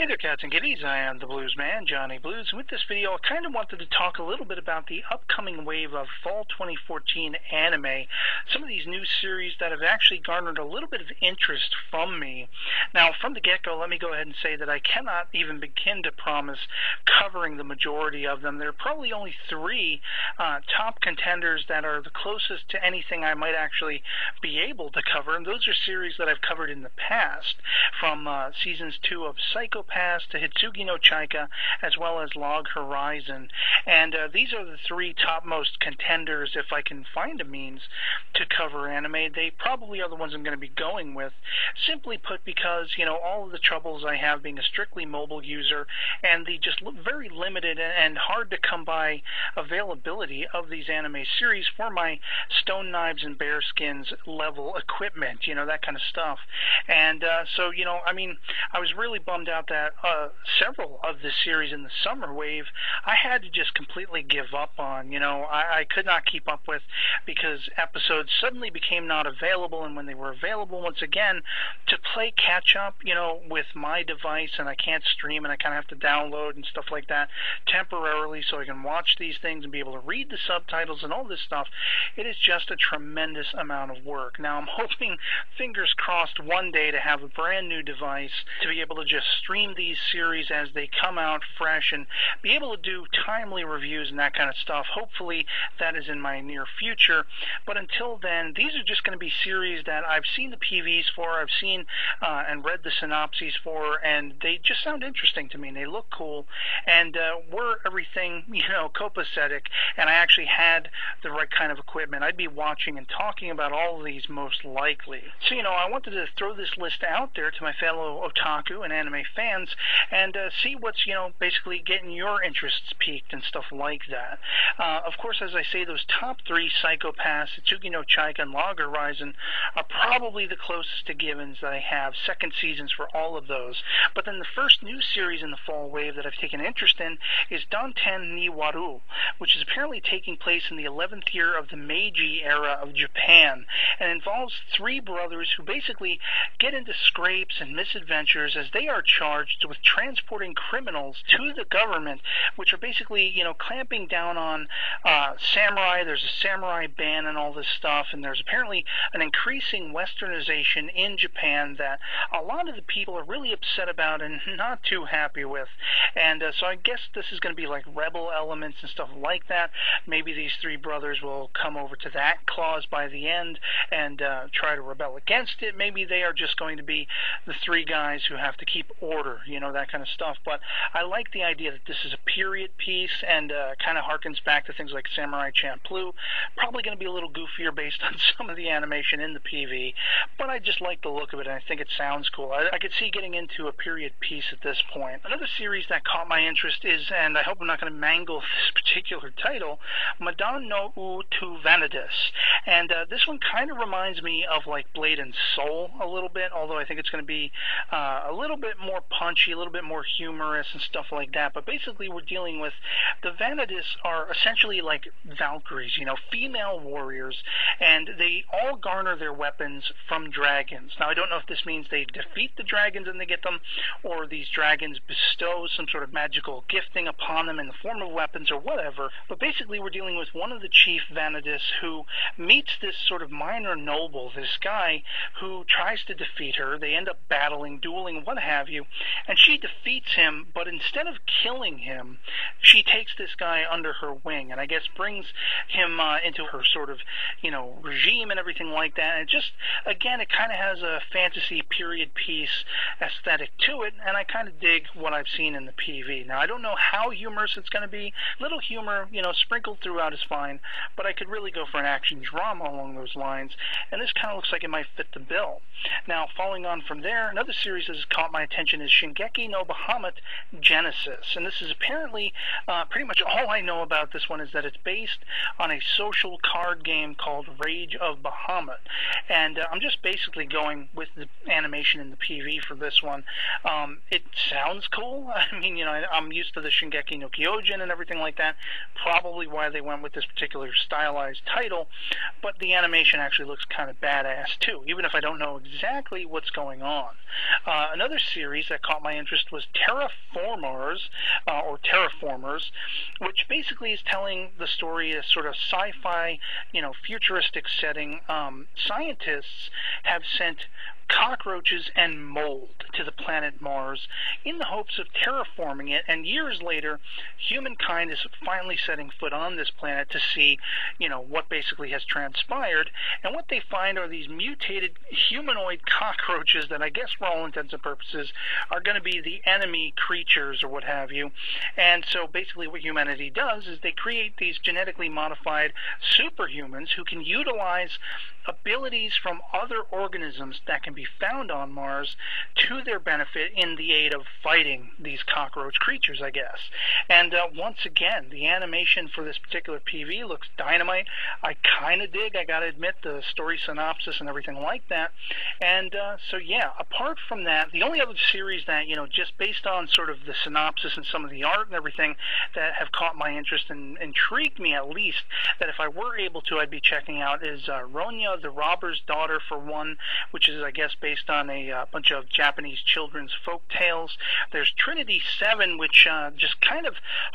Hey there, cats and kitties. I am the Blues Man, Johnny Blues. And with this video, I kind of wanted to talk a little bit about the upcoming wave of fall 2014 anime. Some of these new series that have actually garnered a little bit of interest from me. Now, from the get-go, let me go ahead and say that I cannot even begin to promise covering the majority of them. There are probably only three top contenders that are the closest to anything I might actually be able to cover. And those are series that I've covered in the past, from seasons 2 of Psycho Pass to Hitsugi no Chaika, as well as Log Horizon. And these are the three topmost contenders if I can find a means to cover anime. They probably are the ones I'm going to be going with, simply put because, you know, all of the troubles I have being a strictly mobile user and the just very limited and hard to come by availability of these anime series for my Stone Knives and Bearskins level equipment, you know, that kind of stuff. And so, you know, I mean, I was really bummed out that several of the series in the summer wave I had to just completely give up on. You know, I could not keep up with because episodes suddenly became not available, and when they were available once again, to play catch up, you know, with my device, and I can't stream and I kind of have to download and stuff like that temporarily so I can watch these things and be able to read the subtitles and all this stuff. It is just a tremendous amount of work. Now I'm hoping, fingers crossed, one day to have a brand new device to be able to just stream these series as they come out fresh and be able to do timely reviews and that kind of stuff. Hopefully that is in my near future. But until then, these are just going to be series that I've seen the PVs for, I've seen and read the synopses for, and they just sound interesting to me, and they look cool, and were everything, you know, copacetic, and I actually had the right kind of equipment, I'd be watching and talking about all of these most likely. So, you know, I wanted to throw this list out there to my fellow otaku and anime fans and see what's, you know, basically getting your interests piqued and stuff like that. Of course, as I say, those top three, Psycho Pass, Hitsugi no Chaika, and Log Horizon, are probably the closest to givens that I have, second seasons for all of those. But then the first new series in the fall wave that I've taken interest in is Danten ni Waru, which is apparently taking place in the 11th year of the Meiji era of Japan, and involves three brothers who basically get into scrapes and misadventures as they are charged with transporting criminals to the government, which are basically, you know, clamping down on samurai. There's a samurai ban and all this stuff, and there's apparently an increasing westernization in Japan that a lot of the people are really upset about and not too happy with. And so I guess this is going to be like rebel elements and stuff like that. Maybe these three brothers will come over to that clause by the end and try to rebel against it. Maybe they are just going to be the three guys who have to keep order, you know, that kind of stuff. But I like the idea that this is a period piece and kind of harkens back to things like Samurai Champloo. Probably going to be a little goofier based on some of the animation in the PV, but I just like the look of it, and I think it sounds cool. I could see getting into a period piece at this point. Another series that caught my interest is, and I hope I'm not going to mangle this particular title, Madan no U to Vanadis. And this one kind of reminds me of like Blade and Soul a little bit, although I think it's going to be a little bit more punchy, a little bit more humorous and stuff like that. But basically we're dealing with, the Vanadis are essentially like Valkyries, you know, female warriors, and they all garner their weapons from dragons. Now I don't know if this means they defeat the dragons and they get them, or these dragons bestow some sort of magical gifting upon them in the form of weapons or whatever. But basically we're dealing with one of the chief Vanadis who meets this sort of minor noble, this guy who tries to defeat her. They end up battling, dueling, what have you, and she defeats him, but instead of killing him, she takes this guy under her wing and I guess brings him into her sort of, you know, regime and everything like that. And it just, again, it kind of has a fantasy period piece aesthetic to it, and I kind of dig what I've seen in the PV. Now I don't know how humorous it's going to be. Little humor, you know, sprinkled throughout is fine, but I could really go for an action drama along those lines, and this kind of looks like it might fit the bill. Now, following on from there, another series that has caught my attention is Shingeki no Bahamut Genesis, and this is apparently pretty much all I know about this one is that it's based on a social card game called Rage of Bahamut, and I'm just basically going with the animation in the PV for this one. It sounds cool. I mean, you know, I'm used to the Shingeki no Kyojin and everything like that, probably why they went with this particular stylized title, but the animation actually looks kind of badass too, even if I don't know exactly what's going on. Another series that caught my interest was Terraformers, or Terraformers, which basically is telling the story a sort of sci-fi, futuristic setting. Scientists have sent cockroaches and mold to the planet Mars in the hopes of terraforming it, and years later humankind is finally setting foot on this planet to see what basically has transpired, and what they find are these mutated humanoid cockroaches that I guess for all intents and purposes are going to be the enemy creatures or what have you. And so basically what humanity does is they create these genetically modified superhumans who can utilize abilities from other organisms that can be found on Mars to their benefit in the aid of fighting these cockroach creatures, I guess. And once again, the animation for this particular PV looks dynamite. I kind of dig, I gotta admit, the story synopsis and everything like that. And so yeah, apart from that, the only other series that, just based on sort of the synopsis and some of the art and everything that have caught my interest and intrigued me at least, that if I were able to, I'd be checking out is Ronya, the Robber's Daughter, for one, which is, I guess, based on a bunch of Japanese children's folk tales. There's Trinity 7, which just kind of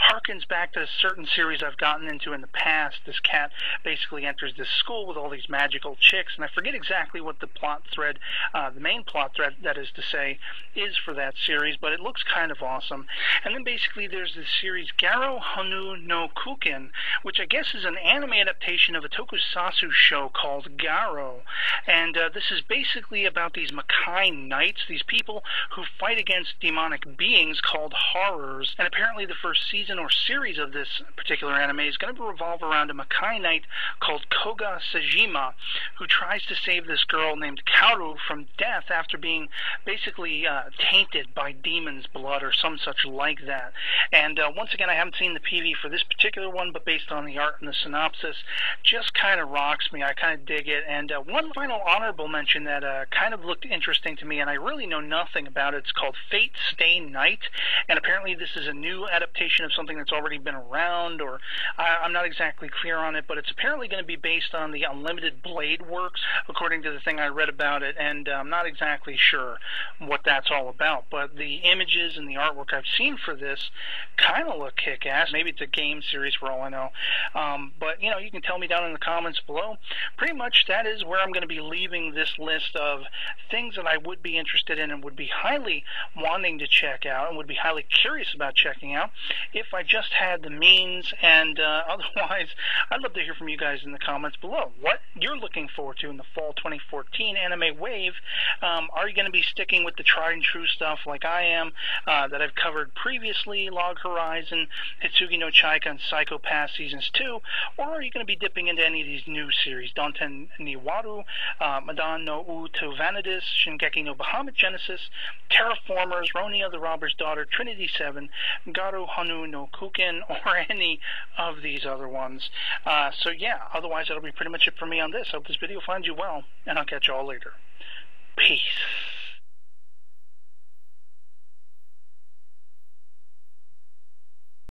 harkens back to a certain series I've gotten into in the past. This cat basically enters this school with all these magical chicks, and I forget exactly what the plot thread, the main plot thread, that is to say, is for that series, but it looks kind of awesome. And then basically there's this series Garo Hanu no Kuken, which I guess is an anime adaptation of a tokusatsu show called Garo, and this is basically about these Makai Knights, these people who fight against demonic beings called horrors. And apparently the first season or series of this particular anime is going to revolve around a Makai Knight called Koga Sajima, who tries to save this girl named Kaoru from death after being basically tainted by demon's blood or some such like that. And once again, I haven't seen the PV for this particular one, but based on the art and the synopsis, just kind of rocks me. I kind of dig it. And one final honorable mention that kind of looked interesting to me, and I really know nothing about it. It's called Fate Stay Night, and apparently this is a new adaptation of something that's already been around, or I'm not exactly clear on it, but it's apparently going to be based on the Unlimited Blade works, according to the thing I read about it, and I'm not exactly sure what that's all about, but the images and the artwork I've seen for this kind of look kick-ass. Maybe it's a game series for all I know, but you can tell me down in the comments below. Pretty much that is where I'm going to be leaving this list of things that I would be interested in and would be highly wanting to check out and would be highly curious about checking out if I just had the means. And otherwise, I'd love to hear from you guys in the comments below what you're looking forward to in the fall 2014 anime wave. Are you going to be sticking with the tried and true stuff like I am, that I've covered previously, Log Horizon, Hitsugi no Chaika, and Psycho Pass Seasons 2, or are you going to be dipping into any of these new series, Danten ni Waru, Madan no U to Vanadis, Shingeki no Bahamut Genesis, Terraformers, Ronia the Robber's Daughter, Trinity 7, Garo Hanu no Kuken, or any of these other ones. So yeah, otherwise that'll be pretty much it for me on this. I hope this video finds you well, and I'll catch you all later. Peace.